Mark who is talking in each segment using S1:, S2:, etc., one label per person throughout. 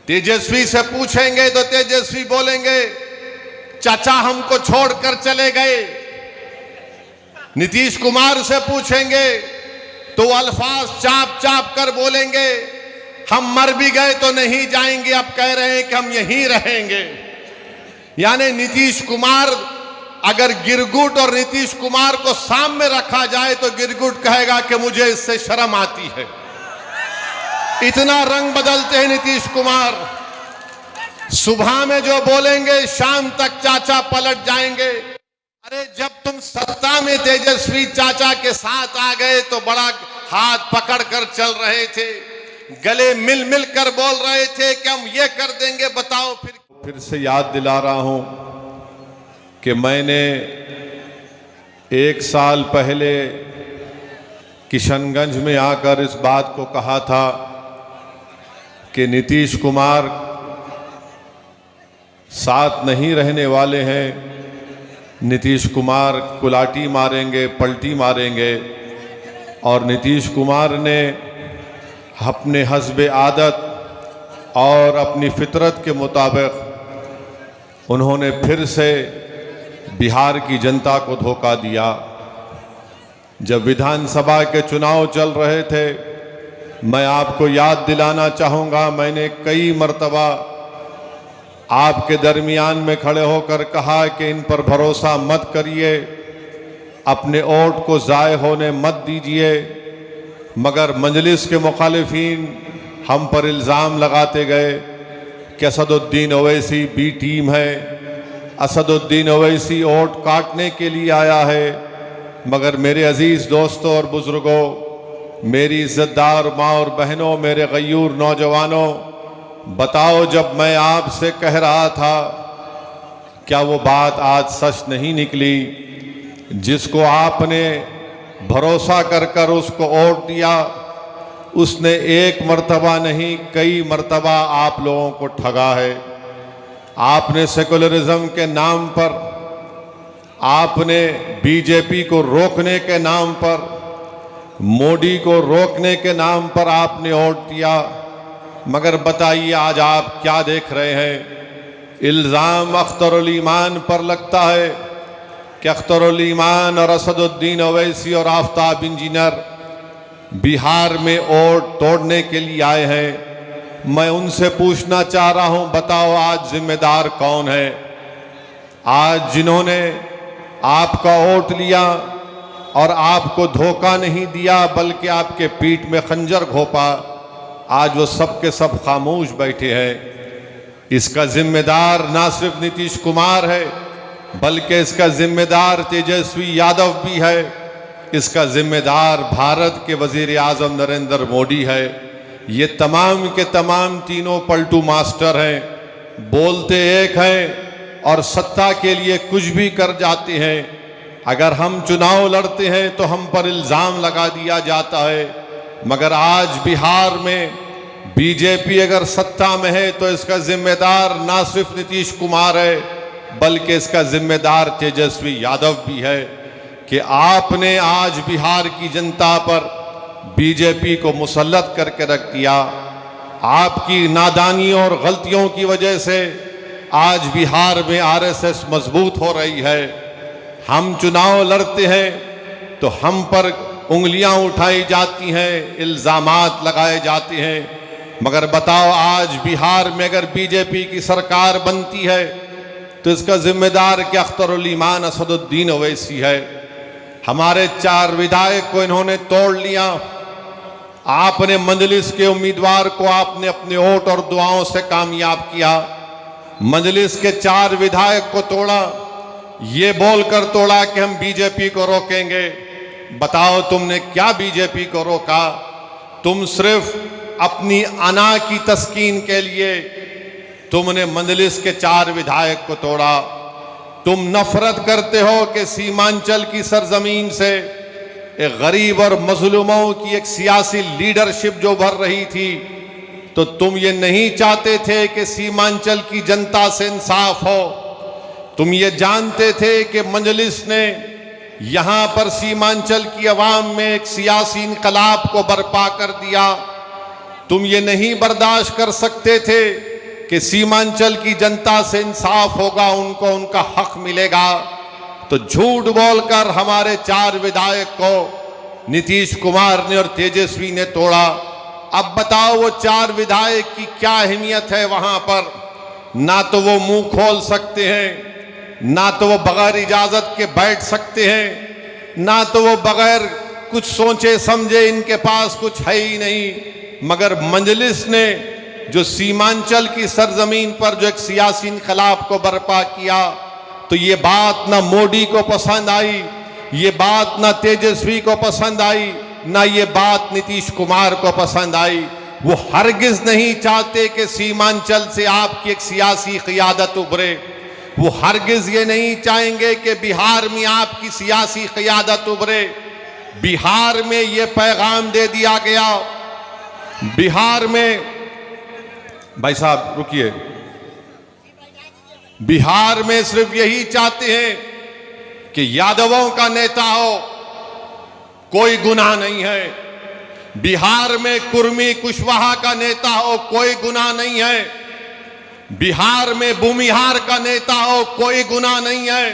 S1: तेजस्वी से पूछेंगे तो तेजस्वी बोलेंगे चाचा हमको छोड़कर चले गए। नीतीश कुमार से पूछेंगे तो अल्फाज चाप चाप कर बोलेंगे हम मर भी गए तो नहीं जाएंगे, अब कह रहे हैं कि हम यहीं रहेंगे। यानी नीतीश कुमार, अगर गिरगुट और नीतीश कुमार को सामने रखा जाए तो गिरगुट कहेगा कि मुझे इससे शर्म आती है। इतना रंग बदलते हैं नीतीश कुमार। सुबह में जो बोलेंगे शाम तक चाचा पलट जाएंगे। अरे जब तुम सत्ता में तेजस्वी चाचा के साथ आ गए तो बड़ा हाथ पकड़ कर चल रहे थे, गले मिल मिल कर बोल रहे थे कि हम ये कर देंगे, बताओ। फिर से याद दिला रहा हूं कि मैंने 1 साल पहले किशनगंज में आकर इस बात को कहा था कि नीतीश कुमार साथ नहीं रहने वाले हैं। नीतीश कुमार कुलाटी मारेंगे, पलटी मारेंगे। और नीतीश कुमार ने अपने हस्बे आदत और अपनी फितरत के मुताबिक उन्होंने फिर से बिहार की जनता को धोखा दिया। जब विधानसभा के चुनाव चल रहे थे, मैं आपको याद दिलाना चाहूँगा, मैंने कई मर्तबा आपके दरमियान में खड़े होकर कहा कि इन पर भरोसा मत करिए, अपने वोट को ज़ाय होने मत दीजिए। मगर मजलिस के मुखालिफिन हम पर इल्ज़ाम लगाते गए कि असदुद्दीन ओवैसी बी टीम है, असदुद्दीन ओवैसी वोट काटने के लिए आया है। मगर मेरे अजीज़ दोस्तों और बुज़ुर्गों, मेरी इज़्ज़तदार माँ और बहनों, मेरे गयूर नौजवानों, बताओ जब मैं आपसे कह रहा था क्या वो बात आज सच नहीं निकली? जिसको आपने भरोसा कर कर उसको वोट दिया, उसने एक मर्तबा नहीं कई मर्तबा आप लोगों को ठगा है। आपने सेकुलरिज्म के नाम पर, आपने बीजेपी को रोकने के नाम पर, मोदी को रोकने के नाम पर आपने वोट दिया। मगर बताइए आज आप क्या देख रहे हैं? इल्ज़ाम अख्तरुल ईमान पर लगता है कि अख्तरुल ईमान और असदुद्दीन ओवैसी और आफ्ताब इंजीनियर बिहार में वोट तोड़ने के लिए आए हैं। मैं उनसे पूछना चाह रहा हूं, बताओ आज जिम्मेदार कौन है? आज जिन्होंने आपका वोट लिया और आपको धोखा नहीं दिया बल्कि आपके पीठ में खंजर घोंपा, आज वो सब के सब खामोश बैठे हैं। इसका जिम्मेदार ना सिर्फ नीतीश कुमार है बल्कि इसका जिम्मेदार तेजस्वी यादव भी है। इसका जिम्मेदार भारत के वजीर आज़म नरेंद्र मोदी है। ये तमाम के तमाम तीनों पलटू मास्टर हैं, बोलते एक हैं और सत्ता के लिए कुछ भी कर जाते हैं। अगर हम चुनाव लड़ते हैं तो हम पर इल्ज़ाम लगा दिया जाता है, मगर आज बिहार में बीजेपी अगर सत्ता में है तो इसका जिम्मेदार ना सिर्फ नीतीश कुमार है बल्कि इसका जिम्मेदार तेजस्वी यादव भी है कि आपने आज बिहार की जनता पर बीजेपी को मुसल्लत करके रख दिया। आपकी नादानी और गलतियों की वजह से आज बिहार में आरएसएस मजबूत हो रही है। हम चुनाव लड़ते हैं तो हम पर उंगलियां उठाई जाती हैं, इल्ज़ामात लगाए जाते हैं। मगर बताओ आज बिहार में अगर बीजेपी की सरकार बनती है तो इसका जिम्मेदार क्या अख्तरुल ईमान असदुद्दीन ओवैसी है? हमारे 4 विधायक को इन्होंने तोड़ लिया। आपने मजलिस के उम्मीदवार को आपने अपने वोट और दुआओं से कामयाब किया। मजलिस के 4 विधायक को तोड़ा, ये बोलकर तोड़ा कि हम बीजेपी को रोकेंगे। बताओ तुमने क्या बीजेपी को रोका? तुम सिर्फ अपनी अना की तस्कीन के लिए तुमने मजलिस के 4 विधायक को तोड़ा। तुम नफरत करते हो कि सीमांचल की सरजमीन से एक गरीब और मजलूमों की एक सियासी लीडरशिप जो भर रही थी, तो तुम ये नहीं चाहते थे कि सीमांचल की जनता से इंसाफ हो। तुम ये जानते थे कि मजलिस ने यहाँ पर सीमांचल की आवाम में एक सियासी इनकलाब को बर्पा कर दिया। तुम ये नहीं बर्दाश्त कर सकते थे कि सीमांचल की जनता से इंसाफ होगा, उनको उनका हक मिलेगा, तो झूठ बोलकर हमारे 4 विधायक को नीतीश कुमार ने और तेजस्वी ने तोड़ा। अब बताओ वो 4 विधायक की क्या अहमियत है वहां पर? ना तो वो मुंह खोल सकते हैं, ना तो वो बगैर इजाजत के बैठ सकते हैं, ना तो वो बगैर कुछ सोचे समझे, इनके पास कुछ है ही नहीं। मगर मजलिस ने जो सीमांचल की सरजमीन पर जो एक सियासी इनकलाब को बर्पा किया, तो ये बात ना मोदी को पसंद आई, ये बात ना तेजस्वी को पसंद आई, ना ये बात नीतीश कुमार को पसंद आई। वो हरगिज नहीं चाहते कि सीमांचल से आपकी एक सियासी क़ियादत उभरे। वो हरगिज ये नहीं चाहेंगे कि बिहार में आपकी सियासी क़ियादत उभरे। बिहार में ये पैगाम दे दिया गया, बिहार में, भाई साहब रुकिए, बिहार में सिर्फ यही चाहते हैं कि यादवों का नेता हो, कोई गुनाह नहीं है। बिहार में कुर्मी कुशवाहा का नेता हो, कोई गुनाह नहीं है। बिहार में भूमिहार का नेता हो, कोई गुनाह नहीं है।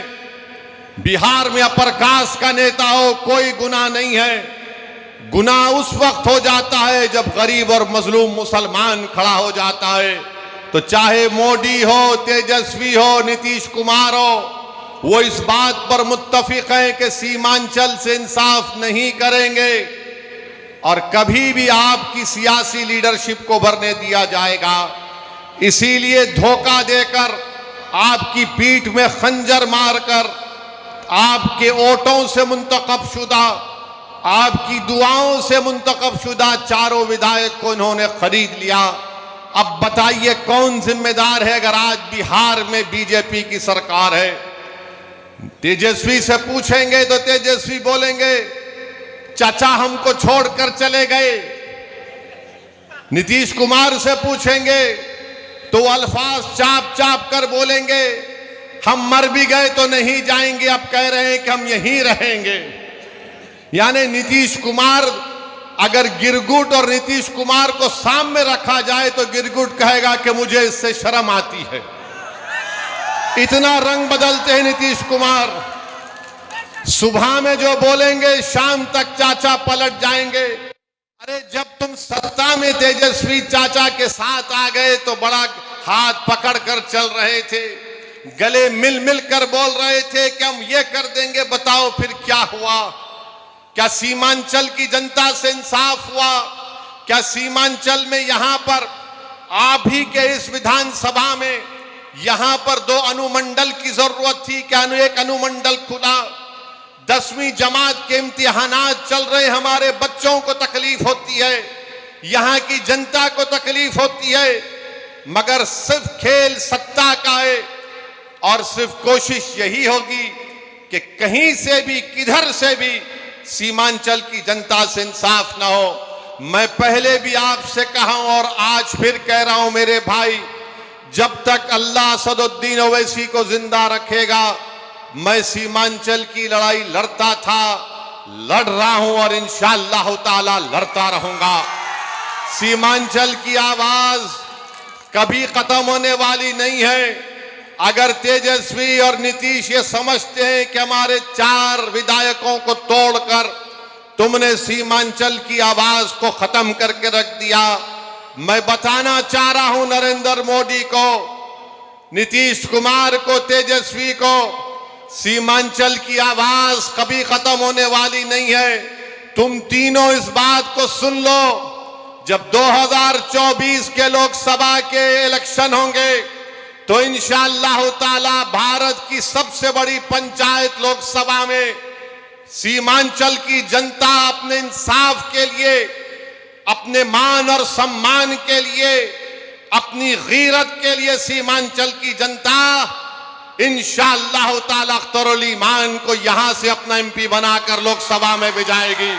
S1: बिहार में अपर कास्ट का नेता हो, कोई गुनाह नहीं है। गुनाह उस वक्त हो जाता है जब गरीब और मजलूम मुसलमान खड़ा हो जाता है। तो चाहे मोदी हो, तेजस्वी हो, नीतीश कुमार हो, वो इस बात पर मुत्तफिक हैं कि सीमांचल से इंसाफ नहीं करेंगे और कभी भी आपकी सियासी लीडरशिप को भरने दिया जाएगा। इसीलिए धोखा देकर, आपकी पीठ में खंजर मारकर, आपके वोटों से मुंतखब शुदा, आपकी दुआओं से मुंतखब शुदा 4 विधायक को इन्होंने खरीद लिया। अब बताइए कौन जिम्मेदार है अगर आज बिहार में बीजेपी की सरकार है? तेजस्वी से पूछेंगे तो तेजस्वी बोलेंगे चाचा हमको छोड़कर चले गए। नीतीश कुमार से पूछेंगे तो अल्फाज चाप चाप कर बोलेंगे हम मर भी गए तो नहीं जाएंगे, अब कह रहे हैं कि हम यहीं रहेंगे। यानी नीतीश कुमार, अगर गिरगुट और नीतीश कुमार को सामने रखा जाए तो गिरगुट कहेगा कि मुझे इससे शर्म आती है। इतना रंग बदलते हैं नीतीश कुमार। सुबह में जो बोलेंगे शाम तक चाचा पलट जाएंगे। अरे जब तुम सत्ता में तेजस्वी चाचा के साथ आ गए तो बड़ा हाथ पकड़कर चल रहे थे, गले मिल मिल कर बोल रहे थे कि हम ये कर देंगे। बताओ फिर क्या हुआ? क्या सीमांचल की जनता से इंसाफ हुआ? क्या सीमांचल में यहां पर आप ही के इस विधानसभा में यहां पर 2 अनुमंडल की जरूरत थी? क्या एक अनुमंडल खुला? 10वीं जमात के इम्तिहानात चल रहे, हमारे बच्चों को तकलीफ होती है, यहां की जनता को तकलीफ होती है, मगर सिर्फ खेल सत्ता का है और सिर्फ कोशिश यही होगी कि कहीं से भी किधर से भी सीमांचल की जनता से इंसाफ ना हो। मैं पहले भी आपसे कहा हूं और आज फिर कह रहा हूं मेरे भाई, जब तक अल्लाह असदुद्दीन ओवैसी को जिंदा रखेगा मैं सीमांचल की लड़ाई लड़ता था, लड़ रहा हूं और इंशाअल्लाह ताला लड़ता रहूंगा। सीमांचल की आवाज कभी खत्म होने वाली नहीं है। अगर तेजस्वी और नीतीश ये समझते हैं कि हमारे 4 विधायकों को तोड़कर तुमने सीमांचल की आवाज को खत्म करके रख दिया, मैं बताना चाह रहा हूं नरेंद्र मोदी को, नीतीश कुमार को, तेजस्वी को, सीमांचल की आवाज कभी खत्म होने वाली नहीं है। तुम तीनों इस बात को सुन लो, जब 2024 के लोकसभा के इलेक्शन होंगे तो इंशाअल्लाह ताला भारत की सबसे बड़ी पंचायत लोकसभा में सीमांचल की जनता अपने इंसाफ के लिए, अपने मान और सम्मान के लिए, अपनी गीरत के लिए सीमांचल की जनता इंशाअल्लाह ताला अख्तरुल ईमान को यहां से अपना एमपी बनाकर लोकसभा में भेजाएगी।